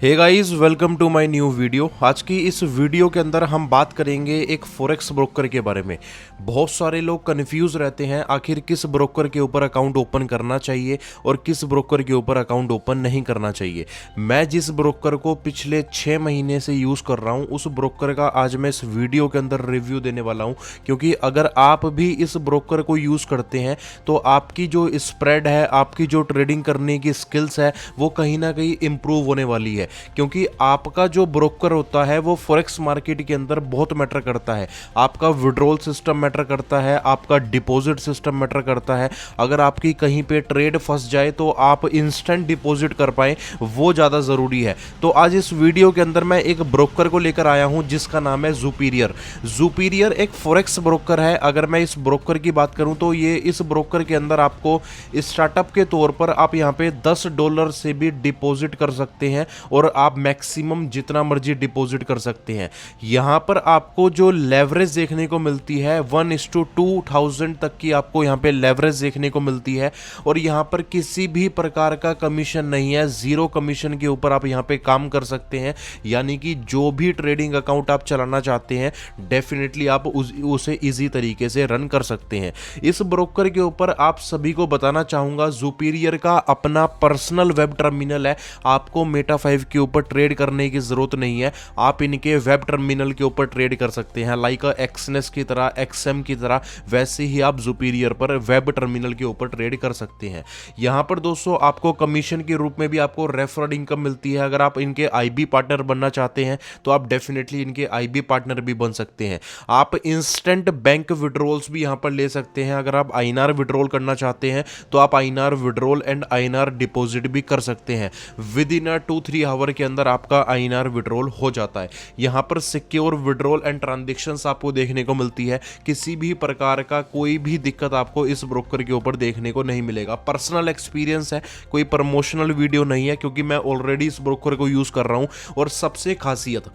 Hey guys, welcome to my new video. आज की इस वीडियो के अंदर हम बात करेंगे एक फॉरेक्स ब्रोकर के बारे में। बहुत सारे लोग कंफ्यूज रहते हैं आखिर किस ब्रोकर के ऊपर अकाउंट ओपन करना चाहिए और किस ब्रोकर के ऊपर अकाउंट ओपन नहीं करना चाहिए। मैं जिस ब्रोकर को पिछले 6 महीने से यूज़ कर रहा हूँ उस ब्रोकर का आज मैं इस वीडियो के अंदर रिव्यू देने वाला हूँ, क्योंकि अगर आप भी इस ब्रोकर को यूज़ करते हैं तो आपकी जो स्प्रेड है, आपकी जो ट्रेडिंग करने की स्किल्स है, वो कहीं ना कहीं इंप्रूव होने वाली है। क्योंकि आपका जो ब्रोकर होता है वो फॉरेक्स मार्केट के अंदर बहुत मैटर करता है। आपका विड्रॉल सिस्टम मैटर करता है, आपका डिपॉजिट सिस्टम मैटर करता है। अगर आपकी कहीं पे ट्रेड फंस जाए तो आप इंस्टेंट डिपॉजिट कर पाए, वो ज़्यादा ज़रूरी है। तो आज इस वीडियो के अंदर मैं एक ब्रोकर को लेकर आया हूं जिसका नाम है जुपीरियर। जुपीरियर एक फॉरेक्स ब्रोकर है। अगर मैं इस ब्रोकर की बात करूं तो ये इस ब्रोकर के अंदर आपको स्टार्टअप के तौर पर आप यहां पे $10 से भी डिपॉजिट कर सकते हैं और आप मैक्सिमम जितना मर्जी डिपॉजिट कर सकते हैं। यहां पर आपको जो लेवरेज देखने को मिलती है 1:2000 तक की आपको यहां पे लेवरेज देखने को मिलती है। और यहां पर किसी भी प्रकार का कमीशन नहीं है, जीरो कमीशन के ऊपर आप यहां पे काम कर सकते हैं। यानी कि जो भी ट्रेडिंग अकाउंट आप चलाना चाहते हैं डेफिनेटली आप उसे इजी तरीके से रन कर सकते हैं। इस ब्रोकर के ऊपर आप सभी को बताना चाहूंगा, जुपीरियर का अपना पर्सनल वेब टर्मिनल है। आपको मेटा 5 के ऊपर ट्रेड करने की जरूरत नहीं है, आप इनके वेब टर्मिनल के ऊपर ट्रेड कर सकते हैं। लाइक एक्सनेस की तरह, एक्सएम की तरह, वैसे ही आप जुपीरियर पर वेब टर्मिनल के ऊपर ट्रेड कर सकते हैं। यहां पर दोस्तों आपको कमीशन के रूप में भी आपको रेफरल इनकम मिलती है। अगर आप इनके आईबी पार्टनर बनना चाहते हैं तो आप डेफिनेटली इनके आईबी पार्टनर भी बन सकते हैं। आप इंस्टेंट बैंक विड्रॉल्स भी यहां पर ले सकते हैं। अगर आप आईएनआर विड्रॉल करना चाहते हैं तो आप INR withdrawal and INR deposit भी कर सकते हैं। विद इन 2-3 आवर के अंदर आपका आईएनआर विड्रॉल हो जाता है। यहां पर सिक्योर विड्रॉल एंड ट्रांजैक्शंस आपको देखने को मिलती है। किसी भी प्रकार का कोई भी दिक्कत आपको इस ब्रोकर के ऊपर देखने को नहीं मिलेगा। पर्सनल एक्सपीरियंस है, कोई प्रमोशनल वीडियो नहीं है, क्योंकि मैं ऑलरेडी इस ब्रोकर को यूज कर रहा हूं। और सबसे खासियत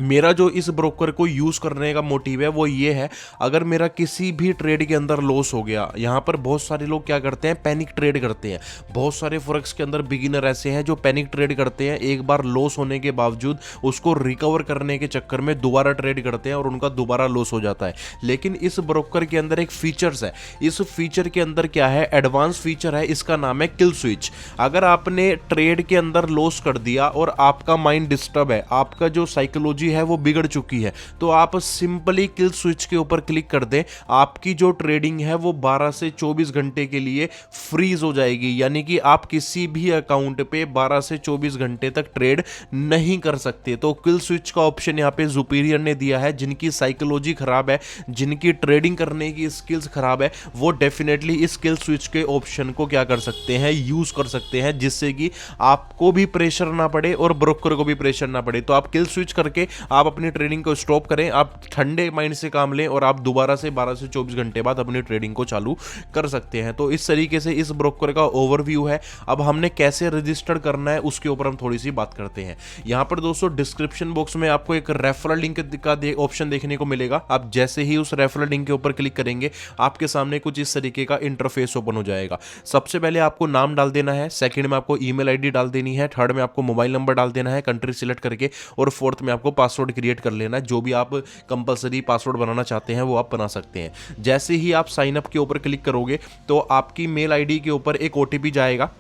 मेरा जो इस ब्रोकर को यूज़ करने का मोटिव है वो ये है, अगर मेरा किसी भी ट्रेड के अंदर लॉस हो गया। यहाँ पर बहुत सारे लोग क्या करते हैं, पैनिक ट्रेड करते हैं। बहुत सारे फॉरेक्स के अंदर बिगिनर ऐसे हैं जो पैनिक ट्रेड करते हैं, एक बार लॉस होने के बावजूद उसको रिकवर करने के चक्कर में दोबारा ट्रेड करते हैं और उनका दोबारा लॉस हो जाता है। लेकिन इस ब्रोकर के अंदर एक फीचर्स है। इस फीचर के अंदर क्या है, एडवांस फीचर है, इसका नाम है किल स्विच। अगर आपने ट्रेड के अंदर लॉस कर दिया और आपका माइंड डिस्टर्ब है, आपका जो साइकोलॉजी है वो बिगड़ चुकी है, तो आप सिंपली किल स्विच के ऊपर क्लिक कर दें। आपकी जो ट्रेडिंग है वो 12 से 24 घंटे के लिए फ्रीज हो जाएगी। यानी कि आप किसी भी अकाउंट पे 12 से 24 घंटे तक ट्रेड नहीं कर सकते। तो किल स्विच का ऑप्शन यहाँ पे जुपीरियर ने दिया है। जिनकी साइकोलॉजी खराब है, जिनकी ट्रेडिंग करने की स्किल्स खराब है, वो डेफिनेटली इस किल स्विच के ऑप्शन को क्या कर सकते हैं, यूज कर सकते हैं, जिससे कि आपको भी प्रेशर ना पड़े और ब्रोकर को भी प्रेशर ना पड़े। तो आप किल स्विच करके आप अपनी ट्रेडिंग को स्टॉप करें, आप ठंडे माइंड से काम लें और आप दोबारा से 12 से 24 घंटे बाद अपनी ट्रेडिंग को चालू कर सकते हैं। तो इस तरीके से इस ब्रोकर का ओवरव्यू है। अब हमने कैसे रजिस्टर करना है उसके ऊपर हम थोड़ी सी बात करते हैं। यहां पर दोस्तों डिस्क्रिप्शन बॉक्स में आपको एक रेफरल लिंक का ऑप्शन देखने को मिलेगा। आप जैसे ही उस रेफरल लिंक के ऊपर क्लिक करेंगे आपके सामने कुछ इस तरीके का इंटरफेस ओपन हो जाएगा। सबसे पहले आपको नाम डाल देना है, सेकंड में आपको ईमेल आईडी डाल देनी है, थर्ड में आपको मोबाइल नंबर डाल देना है कंट्री सिलेक्ट करके, और फोर्थ में आपको पासवर्ड क्रिएट कर लेना है। जो भी आप कंपलसरी पासवर्ड बनाना चाहते हैं वो आप बना सकते हैं। जैसे ही आप साइन अप के ऊपर क्लिक करोगे तो आपकी मेल आईडी के ऊपर एक ओटीपी जाएगा।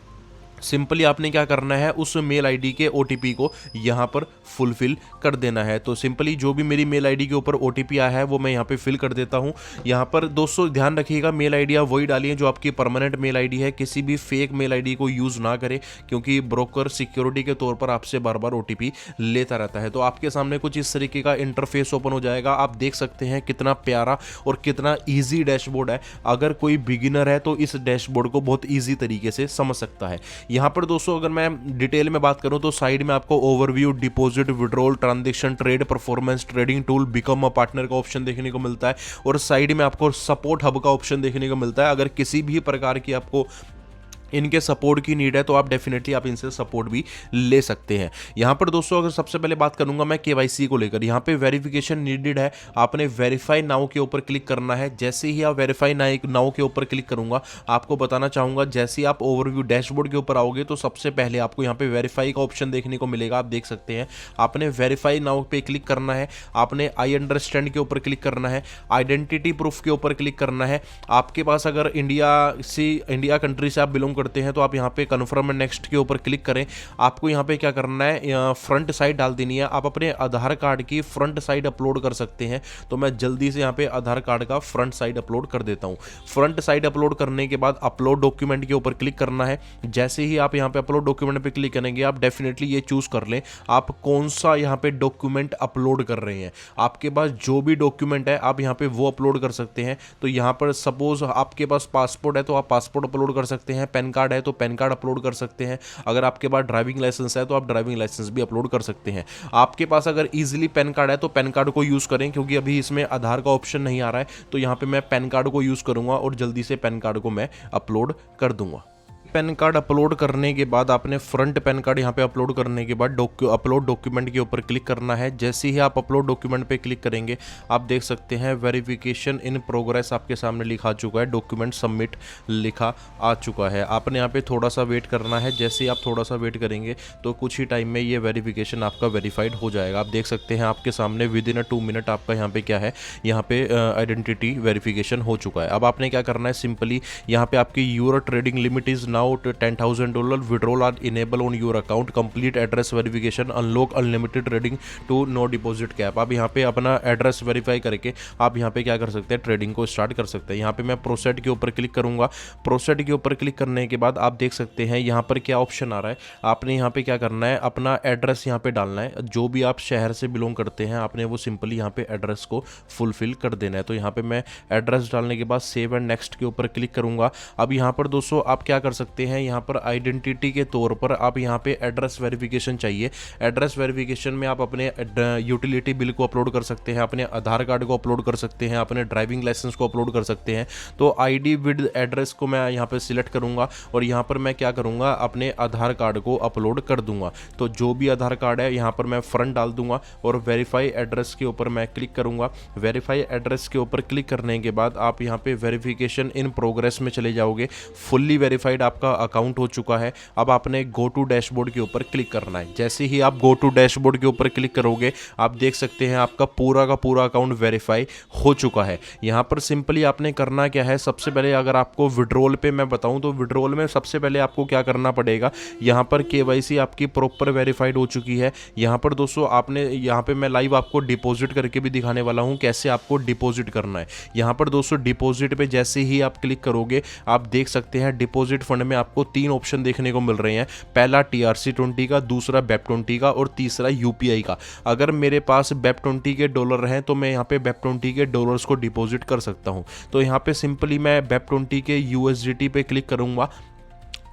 सिंपली आपने क्या करना है, उस मेल आईडी के ओटीपी को यहां पर फुलफिल कर देना है। तो सिंपली जो भी मेरी मेल आईडी के ऊपर ओटीपी आया है वो मैं यहां पे फिल कर देता हूं। यहां पर दोस्तों ध्यान रखिएगा, मेल आईडी आप वही डालिए जो आपकी परमानेंट मेल आईडी है। किसी भी फेक मेल आईडी को यूज ना करें, क्योंकि ब्रोकर सिक्योरिटी के तौर पर आपसे बार बार ओटीपी लेता रहता है। तो आपके सामने कुछ इस तरीके का इंटरफेस ओपन हो जाएगा। आप देख सकते हैं कितना प्यारा और कितना ईजी डैशबोर्ड है। अगर कोई बिगिनर है तो इस डैशबोर्ड को बहुत ईजी तरीके से समझ सकता है। यहां पर दोस्तों अगर मैं डिटेल में बात करूं तो साइड में आपको overview, deposit, withdrawal, transaction, trade performance, trading tool, become a partner का ऑप्शन देखने को मिलता है। और साइड में आपको सपोर्ट हब का ऑप्शन देखने को मिलता है। अगर किसी भी प्रकार की आपको इनके सपोर्ट की नीड है तो आप डेफिनेटली आप इनसे सपोर्ट भी ले सकते हैं। यहाँ पर दोस्तों अगर सबसे पहले बात करूंगा मैं केवाईसी को लेकर, यहाँ पे वेरिफिकेशन नीडेड है, आपने वेरीफाई नाउ के ऊपर क्लिक करना है। जैसे ही आप वेरीफाई नाउ के ऊपर क्लिक करूंगा, आपको बताना चाहूंगा जैसे ही आप ओवरव्यू डैशबोर्ड के ऊपर आओगे तो सबसे पहले आपको यहाँ पे वेरीफाई का ऑप्शन देखने को मिलेगा। आप देख सकते हैं आपने वेरीफाई नाउ पे क्लिक करना है, आपने आई अंडरस्टैंड के ऊपर क्लिक करना है, आइडेंटिटी प्रूफ के ऊपर क्लिक करना है। आपके पास अगर इंडिया कंट्री से आप बिलोंग करते हैं तो आप यहाँ पे कन्फर्म एंड नेक्स्ट के ऊपर क्लिक करें। आपको यहाँ पे क्या करना है, फ्रंट साइड डाल देनी है। आप अपने आधार कार्ड की फ्रंट साइड अपलोड कर सकते हैं, तो मैं जल्दी से यहाँ पे आधार कार्ड का फ्रंट साइड अपलोड कर देता हूँ। फ्रंट साइड अपलोड करने के बाद अपलोड डॉक्यूमेंट के ऊपर क्लिक करना है। जैसे ही आप यहाँ पे अपलोड डॉक्यूमेंट पे क्लिक करेंगे, आप डेफिनेटली ये चूज कर लें आप कौन सा यहाँ पे डॉक्यूमेंट अपलोड कर रहे हैं। आपके पास जो भी डॉक्यूमेंट है आप यहाँ पे वो अपलोड कर सकते हैं। तो यहाँ पर सपोज आपके पास पासपोर्ट है तो आप पासपोर्ट अपलोड कर सकते हैं, पैन कार्ड है तो पैन कार्ड अपलोड कर सकते हैं, अगर आपके पास ड्राइविंग लाइसेंस है तो आप ड्राइविंग लाइसेंस भी अपलोड कर सकते हैं। आपके पास अगर इजीली पैन कार्ड है तो पैन कार्ड को यूज़ करें, क्योंकि अभी इसमें आधार का ऑप्शन नहीं आ रहा है। तो यहाँ पे मैं पैन कार्ड को यूज़ करूँगा और जल्दी से पैन कार्ड को मैं अपलोड कर दूंगा। पैन कार्ड अपलोड करने के बाद आपने फ्रंट पैन कार्ड यहाँ पे अपलोड करने के बाद अपलोड डॉक्यूमेंट के ऊपर क्लिक करना है। जैसे ही आप अपलोड डॉक्यूमेंट पे क्लिक करेंगे, आप देख सकते हैं वेरिफिकेशन इन प्रोग्रेस आपके सामने लिखा आ चुका है, डॉक्यूमेंट सबमिट लिखा आ चुका है। आपने यहाँ पे थोड़ा सा वेट करना है। जैसे ही आप थोड़ा सा वेट करेंगे तो कुछ ही टाइम में ये वेरिफिकेशन आपका वेरीफाइड हो जाएगा। आप देख सकते हैं आपके सामने विद इन 2 मिनट आपका यहाँ पे क्या है, यहाँ पे आइडेंटिटी वेरिफिकेशन हो चुका है। अब आपने क्या करना है, सिंपली यहाँ पे आपकी euro trading limit is now $10,000 withdrawals are enabled on your account, complete address verification, unlock unlimited trading to no deposit cap. आप यहाँ पे अपना एड्रेस वेरीफाई करके आप यहाँ पे क्या कर सकते हैं, ट्रेडिंग को स्टार्ट कर सकते हैं। यहाँ पे मैं प्रोसेड के ऊपर क्लिक करूंगा। प्रोसेड के ऊपर क्लिक करने के बाद आप देख सकते हैं यहाँ पर क्या ऑप्शन आ रहा है। आपने यहाँ पे क्या करना है, अपना एड्रेस यहाँ पे डालना है। जो भी आप शहर से बिलोंग करते हैं आपने वो सिंपली यहाँ पे एड्रेस को फुलफिल कर देना है। तो यहाँ पे मैं एड्रेस डालने के बाद सेव एंड नेक्स्ट के ऊपर क्लिक करूंगा। अब यहाँ पर दोस्तों आप क्या कर सकते हैं, यहाँ पर आइडेंटिटी के तौर पर आप यहाँ पे एड्रेस वेरिफिकेशन चाहिए। एड्रेस वेरिफिकेशन में आप अपने यूटिलिटी बिल को अपलोड कर सकते हैं, अपने आधार कार्ड को अपलोड कर सकते हैं, अपने ड्राइविंग लाइसेंस को अपलोड कर सकते हैं। तो आईडी विद एड्रेस को मैं यहाँ पे सिलेक्ट करूंगा और यहाँ पर मैं क्या करूंगा, अपने आधार कार्ड को अपलोड कर दूंगा। तो जो भी आधार कार्ड है यहाँ पर मैं फ्रंट डाल दूंगा और वेरीफाई एड्रेस के ऊपर मैं क्लिक करूंगा। वेरीफाई एड्रेस के ऊपर क्लिक करने के बाद आप यहाँ पे वेरिफिकेशन इन प्रोग्रेस में चले जाओगे। फुल्ली वेरीफाइड आपका अकाउंट हो चुका है। अब आपने गो टू डैशबोर्ड के ऊपर क्लिक करना है। जैसे ही आप गो टू डैशबोर्ड के ऊपर क्लिक करोगे, आप देख सकते हैं आपका पूरा का पूरा अकाउंट वेरीफाई हो चुका है। यहाँ पर सिंपली आपने करना क्या है, सबसे पहले अगर आपको विड्रॉल पे मैं बताऊं तो विड्रॉल में सबसे पहले आपको क्या करना पड़ेगा, यहाँ पर केवाईसी आपकी प्रॉपर वेरीफाइड हो चुकी है। यहाँ पर दोस्तों आपने यहाँ पे मैं लाइव आपको डिपॉजिट करके भी दिखाने वाला हूँ कैसे आपको डिपॉजिट करना है। यहाँ पर दोस्तों डिपॉजिट पे जैसे ही आप क्लिक करोगे, आप देख सकते हैं डिपॉजिट फंड में आपको 3 ऑप्शन देखने को मिल रहे हैं। पहला TRC20 का, दूसरा BEP20 का और तीसरा UPI का। अगर मेरे पास BEP20 के डॉलर हैं तो मैं यहाँ पे BEP20 के डॉलर्स को डिपॉजिट कर सकता हूँ। तो यहाँ पे सिंपली मैं BEP20 के USDT पे क्लिक करूँगा।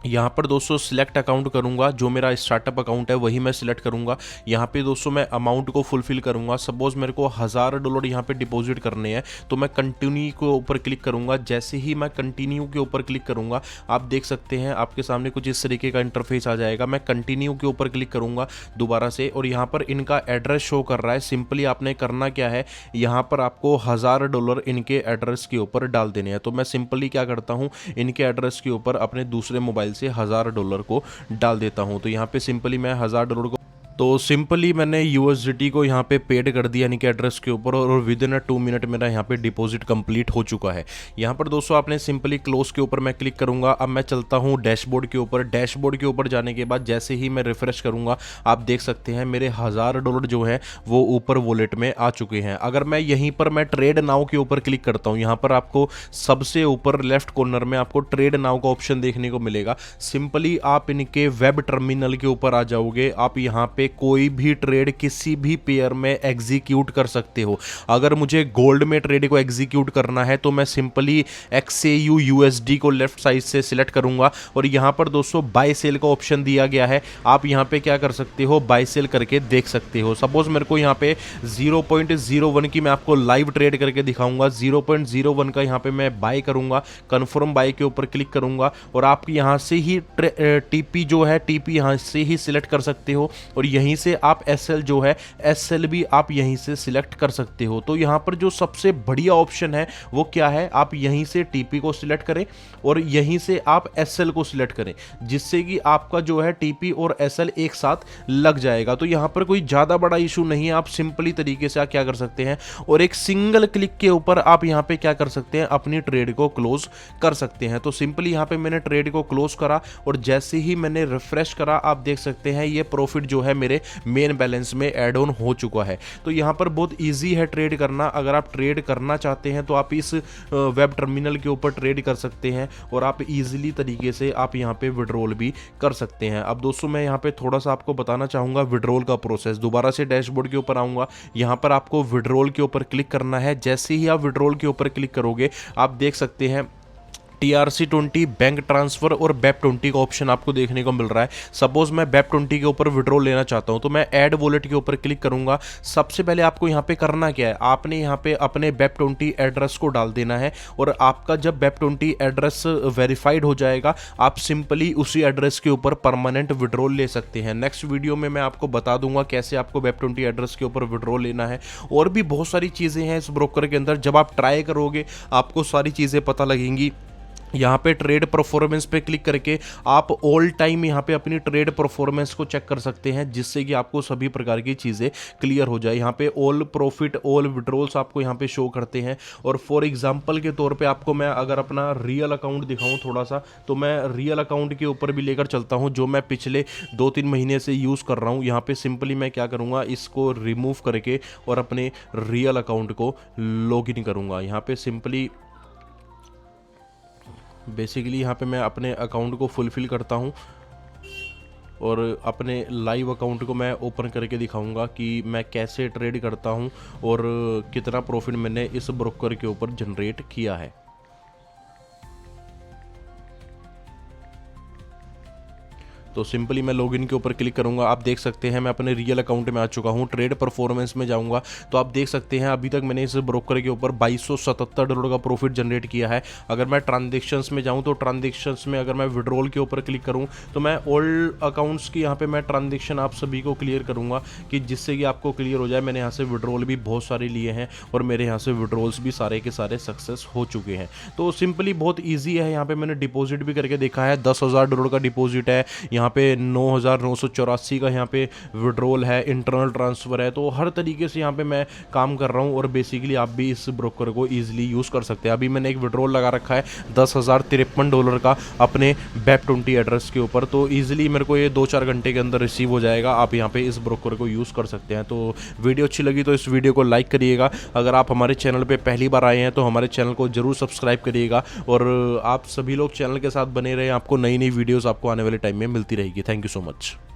यहाँ पर दोस्तों सिलेक्ट अकाउंट करूँगा, जो मेरा स्टार्टअप अकाउंट है वही मैं सिलेक्ट करूँगा। यहाँ पे दोस्तों मैं अमाउंट को फुलफिल करूँगा। सपोज मेरे को $1000 यहाँ पे डिपॉजिट करने हैं तो मैं कंटिन्यू के ऊपर क्लिक करूँगा। जैसे ही मैं कंटिन्यू के ऊपर क्लिक करूँगा, आप देख सकते हैं आपके सामने कुछ इस तरीके का इंटरफेस आ जाएगा। मैं कंटिन्यू के ऊपर क्लिक करूँगा दोबारा से और यहाँ पर इनका एड्रेस शो कर रहा है। सिंपली आपने करना क्या है, यहाँ पर आपको $1000 इनके एड्रेस के ऊपर डाल देने हैं। तो मैं सिंपली क्या करता हूँ, इनके एड्रेस के ऊपर अपने दूसरे मोबाइल से $1000 को डाल देता हूं। तो यहाँ पे सिंपली मैं $1000 को तो सिंपली मैंने USDT को यहाँ पे पेड कर दिया यानी कि एड्रेस के ऊपर और विद इन 2 मिनट मेरा यहाँ पे डिपॉजिट कंप्लीट हो चुका है। यहाँ पर दोस्तों आपने सिंपली क्लोज के ऊपर मैं क्लिक करूँगा। अब मैं चलता हूँ डैशबोर्ड के ऊपर। डैशबोर्ड के ऊपर जाने के बाद जैसे ही मैं रिफ्रेश करूँगा, आप देख सकते हैं मेरे $1000 जो है वो ऊपर वॉलेट में आ चुके हैं। अगर मैं यहीं पर मैं ट्रेड नाउ के ऊपर क्लिक करता हूँ, यहाँ पर आपको सबसे ऊपर लेफ्ट कॉर्नर में आपको ट्रेड नाउ का ऑप्शन देखने को मिलेगा। सिंपली आप इनके वेब टर्मिनल के ऊपर आ जाओगे। आप यहाँ पे कोई भी ट्रेड किसी भी पेयर में एग्जीक्यूट कर सकते हो। अगर मुझे गोल्ड में ट्रेड को एग्जीक्यूट करना है तो मैं सिंपली XAU USD को लेफ्ट साइड से सिलेक्ट करूंगा और यहां पर दोस्तों बाय सेल का ऑप्शन दिया गया है। आप यहां पे क्या कर सकते हो, बाय सेल करके देख सकते हो। सपोज मेरे को यहां पे 0.01 की मैं आपको लाइव ट्रेड करके दिखाऊंगा। 0.01 का यहां पे मैं बाय करूंगा, कन्फर्म बाय के ऊपर क्लिक करूंगा और आप यहां से ही टीपी जो है टीपी यहां से ही सिलेक्ट कर सकते हो और यहीं से आप SL जो है SL भी आप यहीं से सिलेक्ट कर सकते हो। तो यहां पर जो सबसे बढ़िया ऑप्शन है वो क्या है, आप यहीं से टीपी को सिलेक्ट करें और यहीं से आप SL को सिलेक्ट करें, जिससे कि आपका जो है टीपी और SL एक साथ लग जाएगा। तो यहां पर कोई ज्यादा बड़ा इशू नहीं है। आप सिंपली तरीके से क्या कर सकते हैं और एक सिंगल क्लिक के ऊपर आप यहां पे क्या कर सकते हैं, अपनी ट्रेड को क्लोज कर सकते हैं। तो सिंपली यहां पे मैंने ट्रेड को क्लोज करा और जैसे ही मैंने रिफ्रेश करा आप देख सकते हैं ये प्रॉफिट जो है मेरे मेन बैलेंस में ऐड ऑन हो चुका है। तो यहां पर बहुत इजी है ट्रेड करना। अगर आप ट्रेड करना चाहते हैं तो आप इस वेब टर्मिनल के ऊपर ट्रेड कर सकते हैं और आप इजीली तरीके से आप यहां पे विड्रॉल भी कर सकते हैं। अब दोस्तों मैं यहां पे थोड़ा सा आपको बताना चाहूंगा विड्रॉल का प्रोसेस। दोबारा से डैशबोर्ड के ऊपर आऊंगा, यहां पर आपको विड्रॉल के ऊपर क्लिक करना है। जैसे ही आप विड्रॉल के ऊपर क्लिक करोगे आप देख सकते हैं TRC20 बैंक ट्रांसफर और BEP20 का ऑप्शन आपको देखने को मिल रहा है। सपोज मैं BEP20 के ऊपर विड्रॉल लेना चाहता हूं तो मैं ऐड वॉलेट के ऊपर क्लिक करूंगा। सबसे पहले आपको यहां पे करना क्या है, आपने यहां पे अपने BEP20 एड्रेस को डाल देना है और आपका जब BEP20 एड्रेस वेरीफाइड हो जाएगा आप सिंपली उसी एड्रेस के ऊपर परमानेंट विड्रॉल ले सकते हैं। नेक्स्ट वीडियो में मैं आपको बता दूंगा कैसे आपको BEP20 एड्रेस के ऊपर विड्रॉल लेना है। और भी बहुत सारी चीज़ें हैं इस ब्रोकर के अंदर, जब आप ट्राई करोगे आपको सारी चीज़ें पता लगेंगी। यहाँ पे ट्रेड परफॉर्मेंस पे क्लिक करके आप ऑल टाइम यहाँ पे अपनी ट्रेड परफॉर्मेंस को चेक कर सकते हैं, जिससे कि आपको सभी प्रकार की चीज़ें क्लियर हो जाए। यहाँ पे ऑल प्रॉफिट ऑल विड्रॉल्स आपको यहाँ पे शो करते हैं। और फॉर एग्जांपल के तौर पे आपको मैं अगर अपना रियल अकाउंट दिखाऊं थोड़ा सा, तो मैं रियल अकाउंट के ऊपर भी लेकर चलता हूँ जो मैं पिछले 2-3 महीने से यूज़ कर रहा हूँ। यहाँ पे सिंपली मैं क्या करूँगा, इसको रिमूव करके और अपने रियल अकाउंट को लॉग इन करूँगा। यहाँ पे सिंपली बेसिकली यहाँ पे मैं अपने अकाउंट को फुलफिल करता हूँ और अपने लाइव अकाउंट को मैं ओपन करके दिखाऊंगा कि मैं कैसे ट्रेड करता हूँ और कितना प्रॉफिट मैंने इस ब्रोकर के ऊपर जनरेट किया है। तो सिंपली मैं लॉगिन के ऊपर क्लिक करूंगा। आप देख सकते हैं मैं अपने रियल अकाउंट में आ चुका हूं। ट्रेड परफॉर्मेंस में जाऊंगा तो आप देख सकते हैं अभी तक मैंने इस ब्रोकर के ऊपर $2277 का प्रॉफिट जनरेट किया है। अगर मैं ट्रांजेक्शन्स में जाऊं तो ट्रांजेक्शन्स में अगर मैं विड्रॉल के ऊपर क्लिक करूं तो मैं ऑल अकाउंट्स की यहाँ पे मैं ट्रांजेक्शन आप सभी को क्लियर करूँगा कि जिससे कि आपको क्लियर हो जाए। मैंने यहाँ से विड्रॉल भी बहुत सारे लिए हैं और मेरे यहाँ से विड्रॉल्स भी सारे के सारे सक्सेस हो चुके हैं। तो सिंपली बहुत ईजी है। यहाँ पे मैंने डिपॉजिट भी करके देखा है, $10,000 का डिपॉजिट है। यहाँ पे 9,984 का यहाँ पे विड्रॉल है, इंटरनल ट्रांसफ़र है। तो हर तरीके से यहाँ पे मैं काम कर रहा हूँ और बेसिकली आप भी इस ब्रोकर को ईजिली यूज़ कर सकते हैं। अभी मैंने एक विड्रॉल लगा रखा है $10,053 का अपने BEP20 एड्रेस के ऊपर। तो ईजिली मेरे को ये 2-4 घंटे के अंदर रिसीव हो जाएगा। आप यहाँ पे इस ब्रोकर को यूज़ कर सकते हैं। तो वीडियो अच्छी लगी तो इस वीडियो को लाइक करिएगा। अगर आप हमारे चैनल पर पहली बार आए हैं तो हमारे चैनल को जरूर सब्सक्राइब करिएगा और आप सभी लोग चैनल के साथ बने रहें। आपको नई नई वीडियोज़ आपको आने वाले टाइम में मिलती रहेगी। Thank you so much.